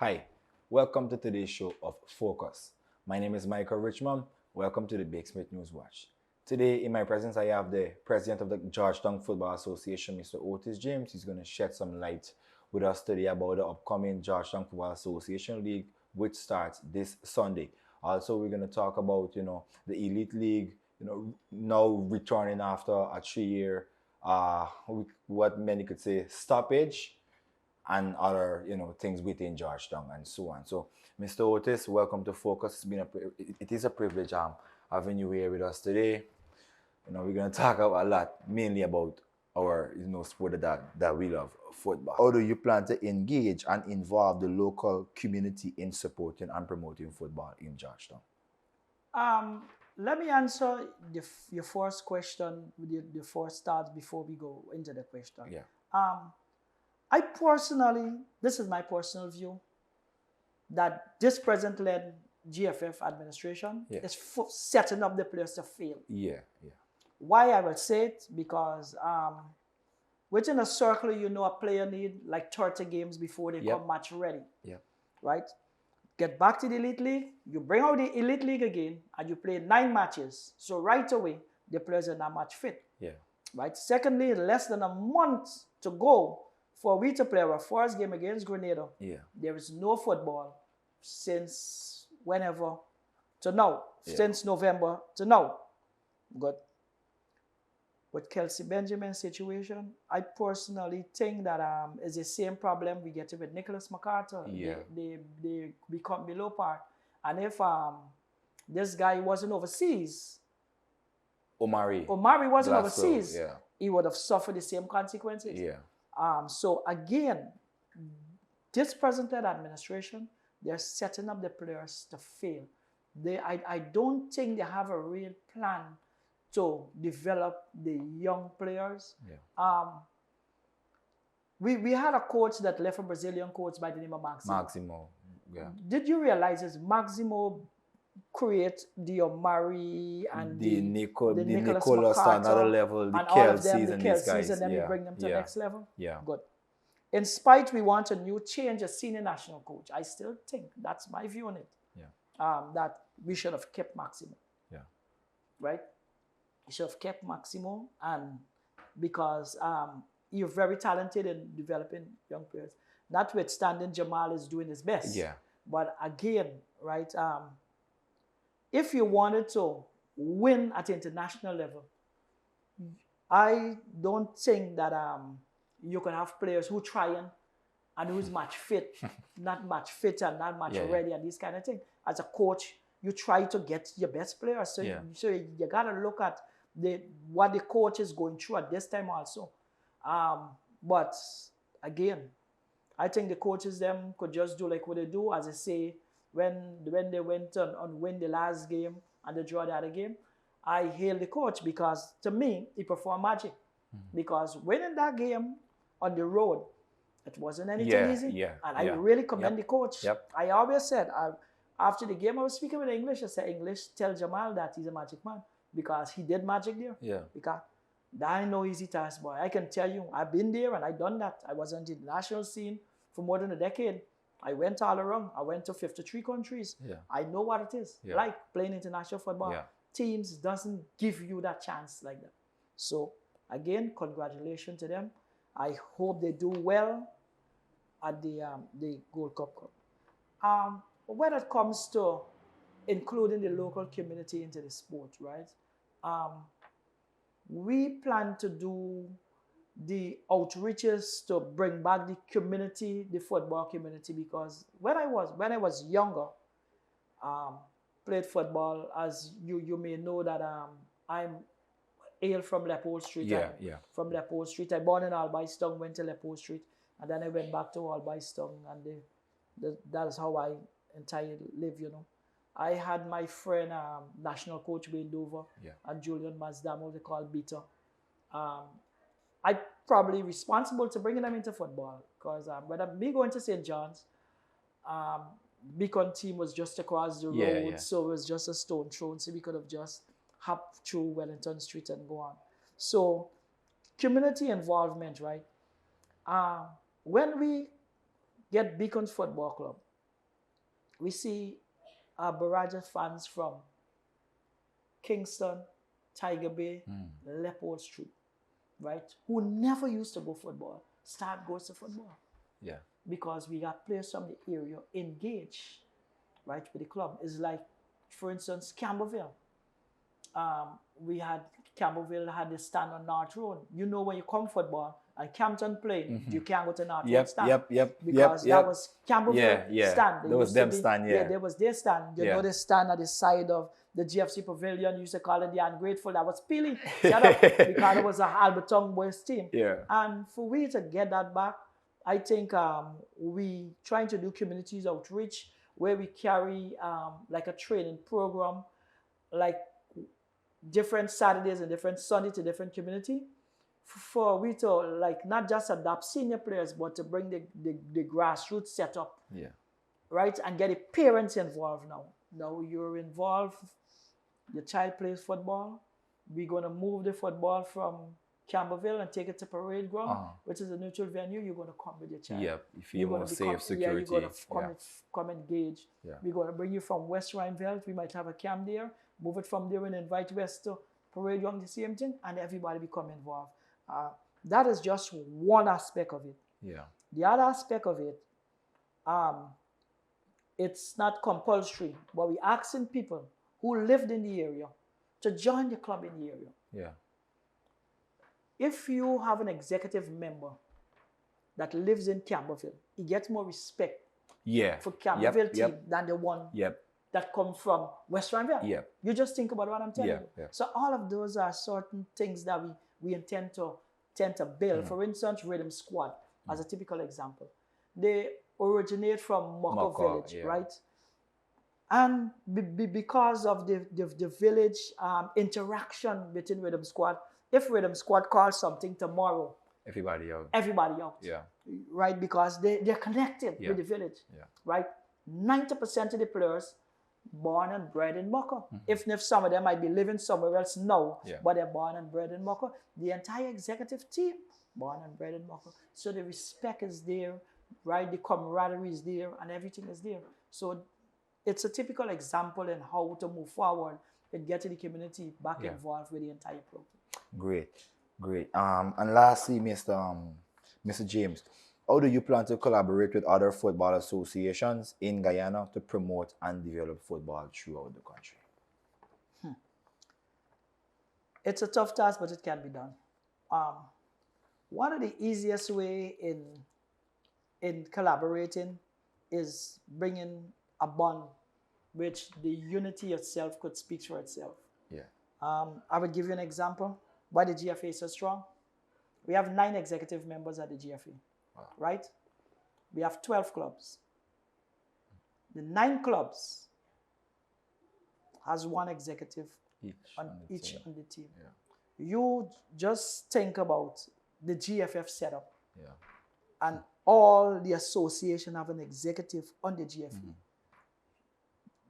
Hi, welcome to today's show of Focus. My name is Michael Richmond. Welcome to the Big Smith News Watch. Today, in my presence, I have the president of the Georgetown Football Association, Mr. Otis James. He's going to shed some light with us today about the upcoming Georgetown Football Association League, which starts this Sunday. Also, we're going to talk about, the Elite League, now returning after a 3 year, what many could say, stoppage and other things within Georgetown and so on. So, Mr. Otis, welcome to Focus. It is a privilege having you here with us today. We're gonna talk a lot, mainly about our sport that we love, football. How do you plan to engage and involve the local community in supporting and promoting football in Georgetown? Um, Let me answer your first question with the first start before we go into the question. Yeah. I personally, this is my personal view, that this present-led GFF administration Yeah. is setting up the players to fail. Yeah, yeah. Why I will say it? Because within a circle, a player need like 30 games before they Yep. come match ready, Yeah. right? Get back to the Elite League, you bring out the Elite League again, and you play 9 matches. So right away, the players are not match fit, Yeah. right? Secondly, less than a month to go for we to play our first game against Grenada. Yeah. There is no football since whenever to now, Yeah. since November to now. Good. With Kelsey Benjamin's situation, I personally think that it's the same problem we get with Nicholas MacArthur. Yeah. They become below par. And if this guy wasn't overseas, Omari wasn't Glasgow, overseas, yeah. he would have suffered the same consequences. Yeah. So again, this present administration, they're setting up the players to fail. I don't think they have a real plan to develop the young players. Yeah. We had a coach that left, a Brazilian coach by the name of Maximo. Yeah. Did you realize is Maximo create the Omari and The Nicholas Nicholas to MacArthur another level, the and all of them, Kelseys the and these Kelseys, guys. and then yeah. we bring them to yeah. next level? Yeah. Good. In spite we want a new change, a senior national coach, I still think, that's my view on it, that we should have kept Maximo. Yeah. Right? We should have kept Maximo, and because you're very talented in developing young players. Notwithstanding, Jamal is doing his best. Yeah. But again, right, if you wanted to win at international level, I don't think that you can have players who trying and who's match fit, not match fit and not match ready and this kind of thing. As a coach, you try to get your best players. So, so you got to look at what the coach is going through at this time also. But again, I think the coaches them could just do like what they do, as I say, when they went on win the last game and they draw the other game. I hail the coach because to me, he performed magic. Because winning that game on the road, it wasn't anything easy. Yeah. And I really commend the coach. Yep. I always said, after the game, I was speaking with English. I said, English, tell Jamal that he's a magic man because he did magic there. Yeah. Because that ain't no easy task, boy. I can tell you, I've been there and I done that. I was on the national scene for more than a decade. I went all around. I went to 53 countries. Yeah. I know what it is. Yeah. Like playing international football. Yeah. Teams doesn't give you that chance like that. So again, congratulations to them. I hope they do well at the Gold Cup. When it comes to including the local community into the sport, right? We plan to do the outreaches to bring back the community, the football community, because when I was younger, played football, as you may know that I'm hail from Leopold Street. From Leopold Street. I born in Albistown, went to Leopold Street, and then I went back to Albistown, and that is how I entirely live, I had my friend, national coach Wayne Dover, and Julian Mazdamo, they call Beta. I probably responsible to bringing them into football because when me going to St. John's, Beacon team was just across the road, so it was just a stone throw, so we could have just hopped through Wellington Street and go on. So community involvement, right? When we get Beacon Football Club, we see a barrage of fans from Kingston, Tiger Bay, Leopold Street, right? Who never used to go football, start goes to football. Yeah. Because we got players from the area engaged, right, with the club. It's like, for instance, Campbellville. We had Campbellville had the stand on North Road. You know, when you come football and Campton playing, you can't go to North Road stand. Because that was Campbellville stand. There was them stand, yeah, there was their stand. You know, they stand at the side of the GFC Pavilion. You used to call it the Ungrateful. That was Peely set up because it was a Alberton boys team. Yeah. And for we to get that back, I think we trying to do communities outreach where we carry like a training program, like different Saturdays and different Sundays to different community for we to like not just adopt senior players, but to bring the grassroots setup, right, and get the parents involved now. Now you're involved, your child plays football. We're going to move the football from Campbellville and take it to Parade Ground, which is a neutral venue. You're going to come with your child. Yep, you feel more safe, security. Yeah, you're going to come engage. Yeah. We're going to bring you from West Rhineville. We might have a camp there. Move it from there and invite West to Parade Ground, the same thing, and everybody become involved. That is just one aspect of it. Yeah. The other aspect of it, it's not compulsory, but we're asking people who lived in the area to join the club in the area. Yeah. If you have an executive member that lives in Campbellville, he gets more respect for Campbellville team than the one that come from West Rhineville. You just think about what I'm telling you. So all of those are certain things that we intend to build. For instance, Rhythm Squad, as a typical example. They originate from Moko Village, right? And because of the village interaction between Rhythm Squad, if Rhythm Squad calls something tomorrow, everybody out. Yeah. Right? Because they're connected with the village. Yeah. Right? 90% of the players born and bred in Moko. Even if some of them might be living somewhere else now, but they're born and bred in Moko. The entire executive team, born and bred in Moko. So the respect is there, right? The camaraderie is there, and everything is there. So it's a typical example in how to move forward and get the community back involved with the entire program. Great. And lastly, Mr. James, how do you plan to collaborate with other football associations in Guyana to promote and develop football throughout the country? It's a tough task, but it can be done. One of the easiest way in collaborating is bringing a bond which the unity itself could speak for itself. Yeah. I would give you an example. Why the GFA is so strong? We have 9 executive members at the GFA, right? We have 12 clubs. The 9 clubs has 1 executive on the team. Yeah. You just think about the GFF setup, and all the association have an executive on the GFA.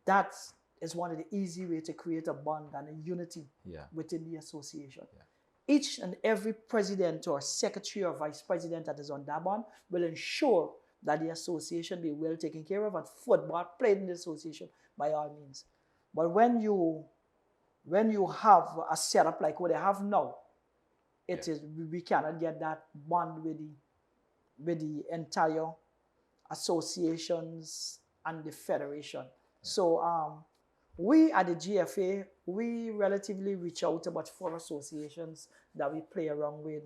That is one of the easy ways to create a bond and a unity within the association. Yeah. Each and every president or secretary or vice president that is on that bond will ensure that the association be well taken care of and football played in the association by all means. But when you have a setup like what they have now, we cannot get that bond with the entire associations and the federation. So we at the GFA, we relatively reach out to about 4 associations that we play around with.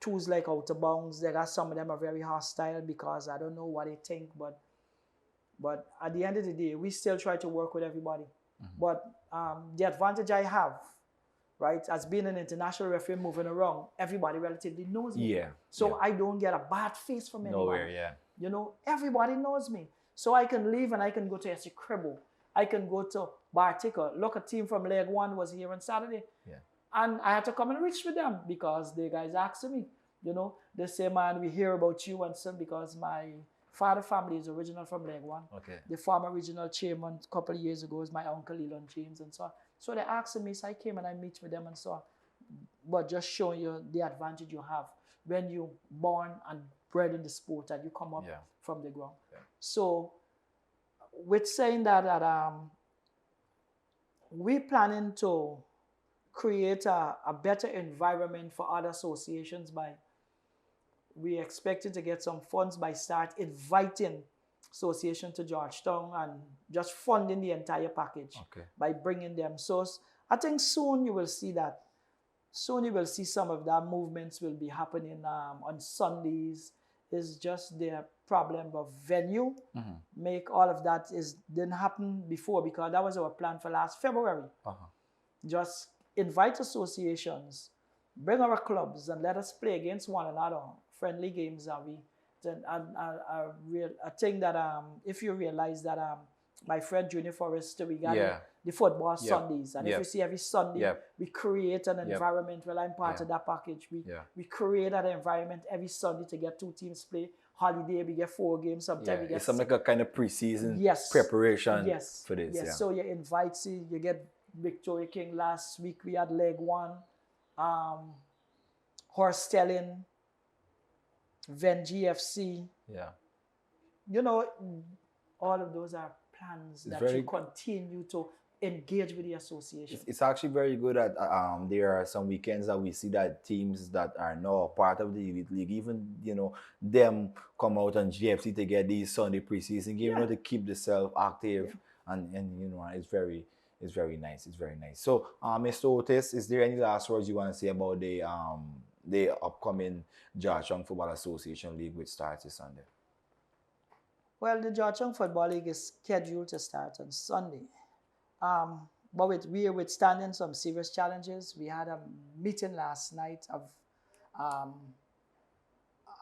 Tools like Out of Bounds, there are some of them are very hostile because I don't know what they think, but at the end of the day, we still try to work with everybody. But the advantage I have, right, as being an international referee moving around, everybody relatively knows me. So I don't get a bad face from anybody. Nowhere, You know, everybody knows me. So I can leave and I can go to SC Cribble. I can go to Bartica. Look, a team from Leg 1 was here on Saturday. And I had to come and reach with them because the guys asked me, you know, they say, man, we hear about you and son because my father family is original from Leg 1. The former regional chairman a couple of years ago is my uncle Elon James and so on. So they asked me, so I came and I meet with them and so on. But just showing you the advantage you have when you're born and bred in the sport and you come up from the ground. So with saying that we're planning to create a better environment for other associations by we expected to get some funds by start inviting association to Georgetown and just funding the entire package by bringing them. So I think soon you will see that. Soon you will see some of that movements will be happening on Sundays. It's just the problem of venue. Make all of that didn't happen before because that was our plan for last February. Just invite associations, bring our clubs, and let us play against one another. Friendly games, I think that if you realize that my friend Junior Forrester, we got the football Sundays, and if you see every Sunday we create an environment. Well, I'm part of that package. We create that environment every Sunday to get 2 teams play. Holiday we get 4 games. Sometimes we get it's like a kind of preseason preparation for this. So you invite, you get Victoria King. Last week we had leg 1, Horstelling, Ven GFC. You know, all of those are plans that you continue to engage with the association. It's actually very good that there are some weekends that we see that teams that are now part of the Elite League, even, you know, them come out on GFC to get these Sunday preseason games, you know, to keep themselves active and you know, it's very nice. It's very nice. So, Mr. Otis, is there any last words you want to say about the upcoming Georgetown Football Association League, which starts this Sunday? Well, the Georgetown Football League is scheduled to start on Sunday. But we are withstanding some serious challenges. We had a meeting last night of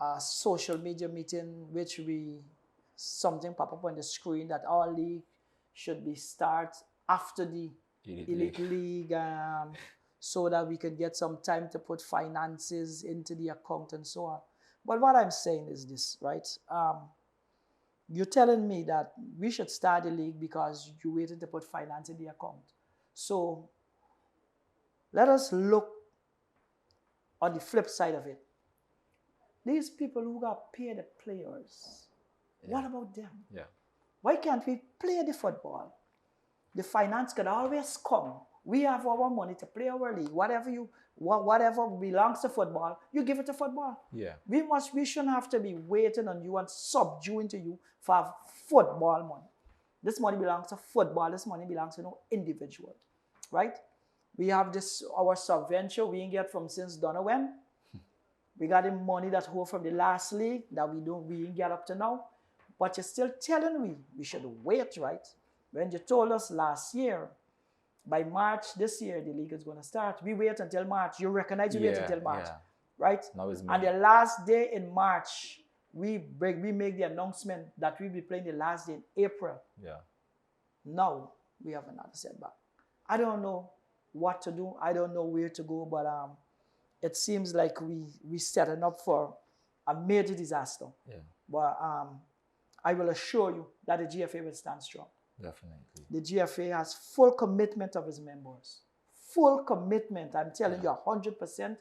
a social media meeting, which something pop up on the screen that our league should be start after the Elite League, so that we can get some time to put finances into the account and so on. But what I'm saying is this, right? You're telling me that we should start the league because you waited to put finance in the account. So let us look on the flip side of it. These people who got paid the players, what about them? Why can't we play the football? The finance could always come. We have our money to play our league. Whatever belongs to football, you give it to football. We shouldn't have to be waiting on you and subduing to you for football money. This money belongs to football. This money belongs to no individual, right? We have our subvention we didn't get from since don't know when. We got the money that hold from the last league that we didn't get up to now. But you're still telling we should wait, right? When you told us last year, by March this year, the league is going to start. We wait until March. You recognize we wait until March, right? Now it's and the last day in March, we make the announcement that we'll be playing the last day in April. Now we have another setback. I don't know what to do. I don't know where to go, but it seems like we setting up for a major disaster. But I will assure you that the GFA will stand strong. Definitely. The GFA has full commitment of its members. Full commitment. I'm telling you 100%,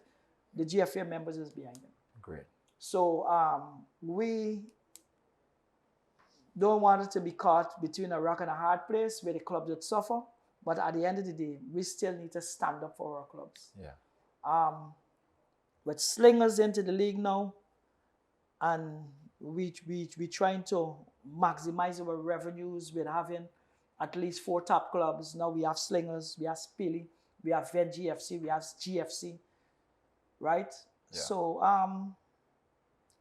the GFA members is behind them. Great. So we don't want it to be caught between a rock and a hard place where the clubs would suffer. But at the end of the day, we still need to stand up for our clubs. With slingers into the league now, and we trying to maximize our revenues with having at least 4 top clubs. Now we have Slingers, we have Spilly, we have GFC, we have GFC, right? So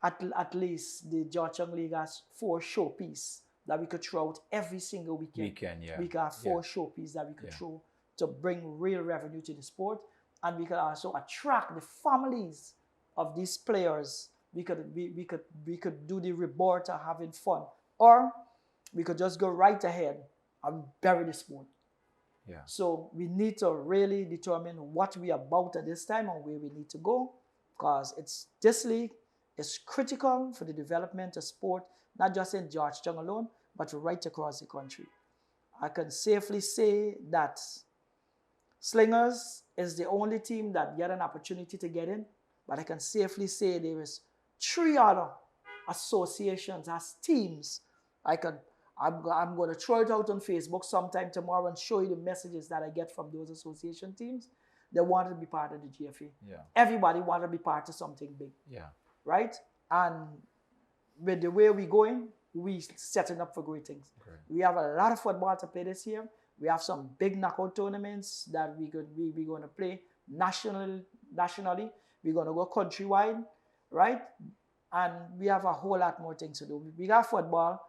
at least the Georgetown League has 4 showpieces that we could throw out every single weekend. We can have 4 showpieces that we could throw to bring real revenue to the sport, and we could also attract the families of these players. We could do the reward of having fun, or we could just go right ahead and bury the sport. So we need to really determine what we are about at this time and where we need to go, because this league is critical for the development of sport, not just in Georgetown alone, but right across the country. I can safely say that Slingers is the only team that get an opportunity to get in, but I can safely say there is 3 other associations as teams. I could I'm going to throw it out on Facebook sometime tomorrow and show you the messages that I get from those association teams. They want to be part of the GFA. Yeah. Everybody want to be part of something big. Yeah. Right? And with the way we're going, we setting up for great things. Great. We have a lot of football to play this year. We have some big knockout tournaments that we're going to play nationally. We're going to go countrywide, right? And we have a whole lot more things to do. We got football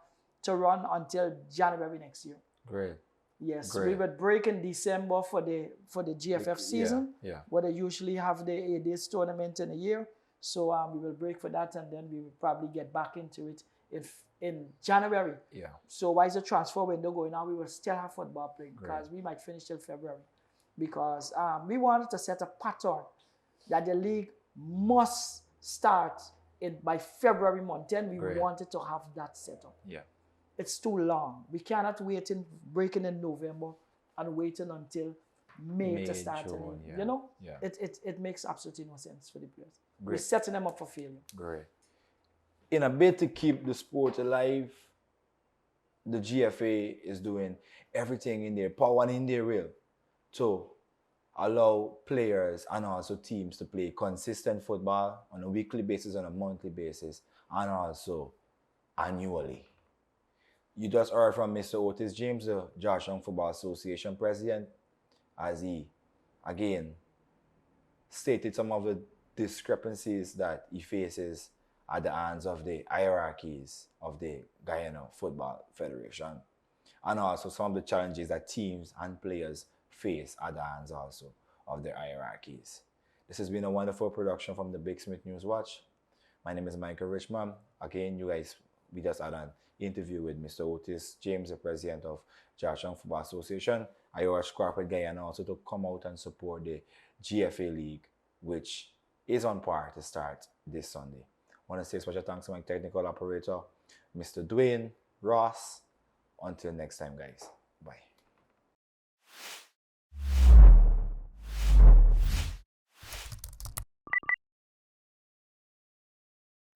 to run until January next year. Great. Yes, Great. we would break in December for the GFF season, where they usually have the 8 days tournament in a year. So we will break for that, and then we will probably get back into it in January. Yeah. So while the transfer window going on, we will still have football playing because we might finish till February. Because we wanted to set a pattern that the league must start by February month. Then we wanted to have that set up. Yeah. It's too long. We cannot wait breaking in November and waiting until May to start. June, You know, it makes absolutely no sense for the players. We're setting them up for failure. Great. In a bid to keep the sport alive, the GFA is doing everything in their power and in their will to allow players and also teams to play consistent football on a weekly basis, on a monthly basis, and also annually. You just heard from Mr. Otis James, the Georgetown Football Association president, as he, again, stated some of the discrepancies that he faces at the hands of the hierarchies of the Guyana Football Federation, and also some of the challenges that teams and players face at the hands also of their hierarchies. This has been a wonderful production from the Big Smith News Watch. My name is Michael Richmond. Again, we just had an interview with Mr. Otis James, the president of Georgetown Football Association. I urge corporate Guyana also to come out and support the GFA League, which is on par to start this Sunday. I want to say special thanks to my technical operator, Mr. Dwayne Ross. Until next time, guys.